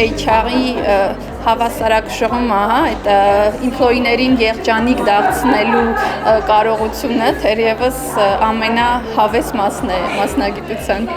HR-ի հավասարակշռումը, այդ employee-ներին երջանիկ դարձնելու կարողությունը թերևս ամենահավես մասն է մասնագիտության։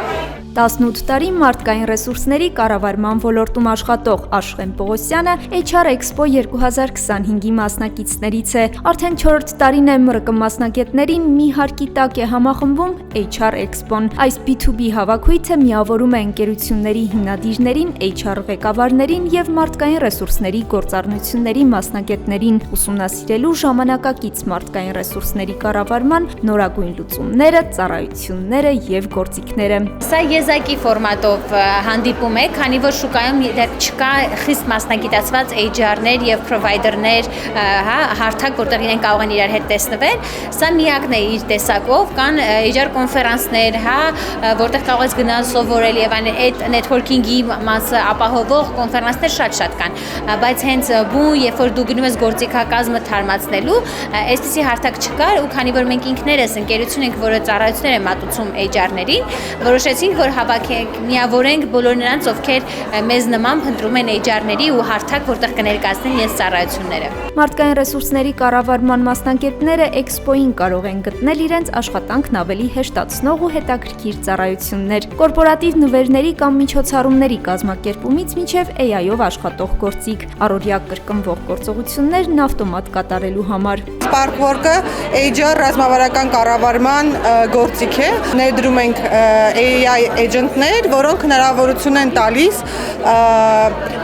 18 տարի մարդկային ռեսուրսների կառավարման ոլորտում աշխատող Աշխեն Պողոսյանը HR Expo 2025-ի մասնակիցներից է։ Արդեն 4-րդ տարին է ՄՌԿ մասնագետներին մի հարկի տակ է համախմբում HR Expo-ն։ Այս B2B հավաքույթը միավորում է ընկերությունների հիմնադիրներին, HR ղեկավարներին եւ մարդկային ռեսուրսների գործառնությունների մասնագետներին, ուսումնասիրելու ժամանակակից մարդկային ռեսուրսների կառավարման նորագույն լուծումները, ծառայությունները եւ գործիքները։ Եզակի ֆորմատով հանդիպում է, քանի որ շուկայում դեռ չկա խիստ մասնագիտացված HR-ներ եւ provider-ներ, հարթակ, որտեղ իրենք կարող են իրար հետ տեսնվել։ Սա միակն է իր տեսակով, կան HR կոնֆերանսներ, որտեղ կարող ես գնալ սովորել եւ այդ networking-ի մասը ապահովող կոնֆերանսներ շատ կան։ Բայց հենց բուն, երբ որ դու գնում ես գործիքակազմը թարմացնելու, այսպիսի հարթակ չկար, ու քանի որ մենք ինքներս ընկերություն ենք, որը ծառայություններ է մատուցում HR-ներին, որոշեցինք, որ հավաքենք, միավորենք բոլոր նրանց, ովքեր մեզ նման փնտրում են HR-ների ու հարթակ, որտեղ կներկայացնեն իրենց ծառայությունները։ Մարդկային ռեսուրսների կառավարման մասնագետները Expo-ին կարող են գտնել իրենց աշխատանքն ավելի հեշտացնող ու հետաքրքիր ծառայություններ, կորպորատիվ նվերների կամ միջոցառումների կազմակերպումից մինչև AI-ով աշխատող գործիք, առօրյա կրկնվող գործողություններն ավտոմատ կատարելու համար։ Sparkwork-ը HR ռազմավարական կառավարման գործիք է։ Ներդրում ենք AI agent-ներ, որոնք հնարավորություն են տալիս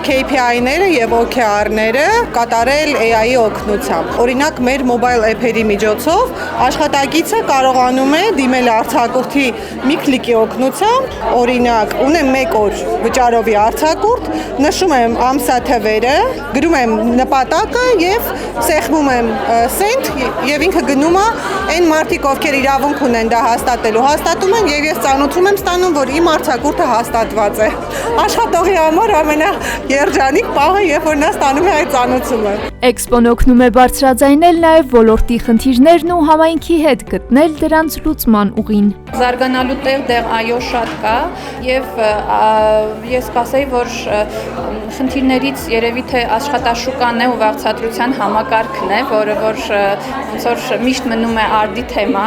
KPI-ները եւ OKR-ները կատարել AI-ի օգնությամբ։ Օրինակ, մեր mobile app-երի միջոցով աշխատակիցը կարողանում է դիմել արձակուրդի մի քլիկի օգնությամբ, օրինակ, ունեմ 1 օր վճարովի արձակուրդ, նշում եմ ամսաթվերը, գրում եմ նպատակը եւ սեղմում եմ send եւ ինքը գնում է այն մարդիկ, ովքեր իրավունք ունեն դա հաստատելու, հաստատում են եւ ես ծանոթում եմ ստանում, որ իմ արձակուրդը հաստատված է։ Աշխատողի համար ամենաերջանիկ պահը, երբ որ նա ստանում է այդ ծանոթությունը։ Expo-ն օգնում է բարձրաձայնել նաև ոլորտի խնդիրներն ու համայնքի հետ գտնել դրանց լուծման ուղին։ Զարգանալու տեղ այո շատ կա եւ ես կասեի, որ խնդիրներից երևի թե աշխատաշուկան է ու վարձատրության համակարգն է, որը որ ոնց որ միշտ մնում է արդի թեմա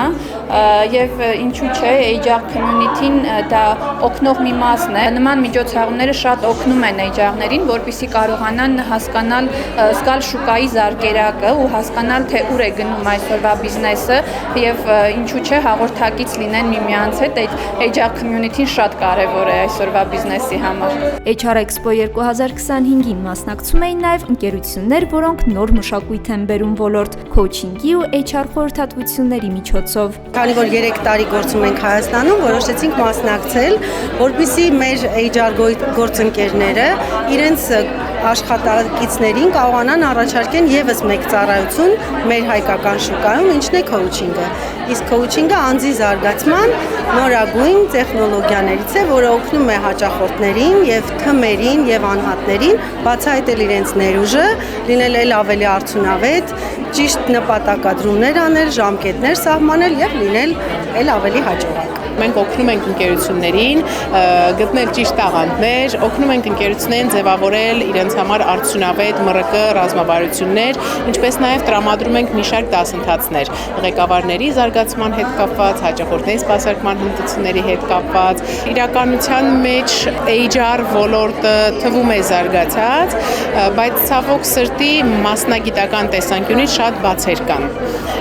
եւ ինչու՞ չէ HR community-ն դա օգնող մի մասն է։ Նման միջոցառումները շատ օգնում են HR-ներին, որպեսզի կարողանան հասկանալ զգալ շուկայի զարգերակը ու հասկանալ թե ուր է գնում այսօրվա բիզնեսը եւ ինչու՞ չէ հաղորդակից լինեն միմյանց հետ։ Այդ HR community-ն շատ կարեւոր է այսօրվա բիզնեսի համար։ HR Expo 2025-ին մասնակցում էին նաև ընկերություններ, որոնք նոր մշակույթ են բերում ոլորտ քոուչինգի ու HR խորհրդատվությունների միջոցով։ Քանի որ 3 տարի գործում ենք Հայաստանում, որոշեցինք մասնակցել, որպեսզի մեր HR գործընկերները իրենց աշխատակիցներին կարողանան առաջարկեն եւս մեկ ծառայություն մեր հայկական շուկայում, ինչն է քոուչինգը։ Իսկ քոուչինգը անձի զարգացման նորագույն տեխնոլոգիաներից է, որը օգնում է հաճախորդներին եւ թմերին եւ անհատներին բացահայտել իրենց ներուժը, լինել ել ավելի արդյունավետ, ճիշտ նպատակադրումներ անել, ժամկետներ սահմանել եւ լինել ել ավելի հաջողակ։ Մենք օգնում ենք ընկերություններին գտնել ճիշտ տաղանդներ, օգնում ենք ընկերություններին ձևավորել իրենց համար արդյունավետ ՄՌԿ ռազմավարություններ, ինչպես նաև տրամադրում ենք մի շարք դասընթացներ ղեկավարների զարգացման հետ կապված, հաճախորդների սպասարկման հմտությունների հետ կապված։ Իրականության մեջ HR ոլորտը թվում է զարգացած, բայց ցավոք սրտի մասնագիտական տեսանկյունից շատ բացեր կան։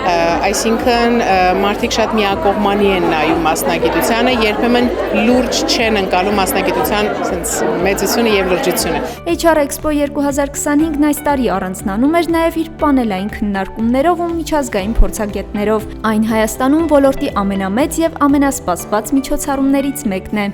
Այսինքն մարդիկ շատ միակողմանի են նայում մասնագիտությանը, երբեմն լուրջ չեն ընկալում մասնագիտության մեծությունը եւ լրջությունը։ HR Expo 2025-ն այս տարի առանձնանում էր նաև իր պանելային քննարկումներով ու միջազգային փորձագետներով։ Այն Հայաստանում ոլորտի ամենամեծ եւ ամենասպասված միջոցառումներից մեկն է։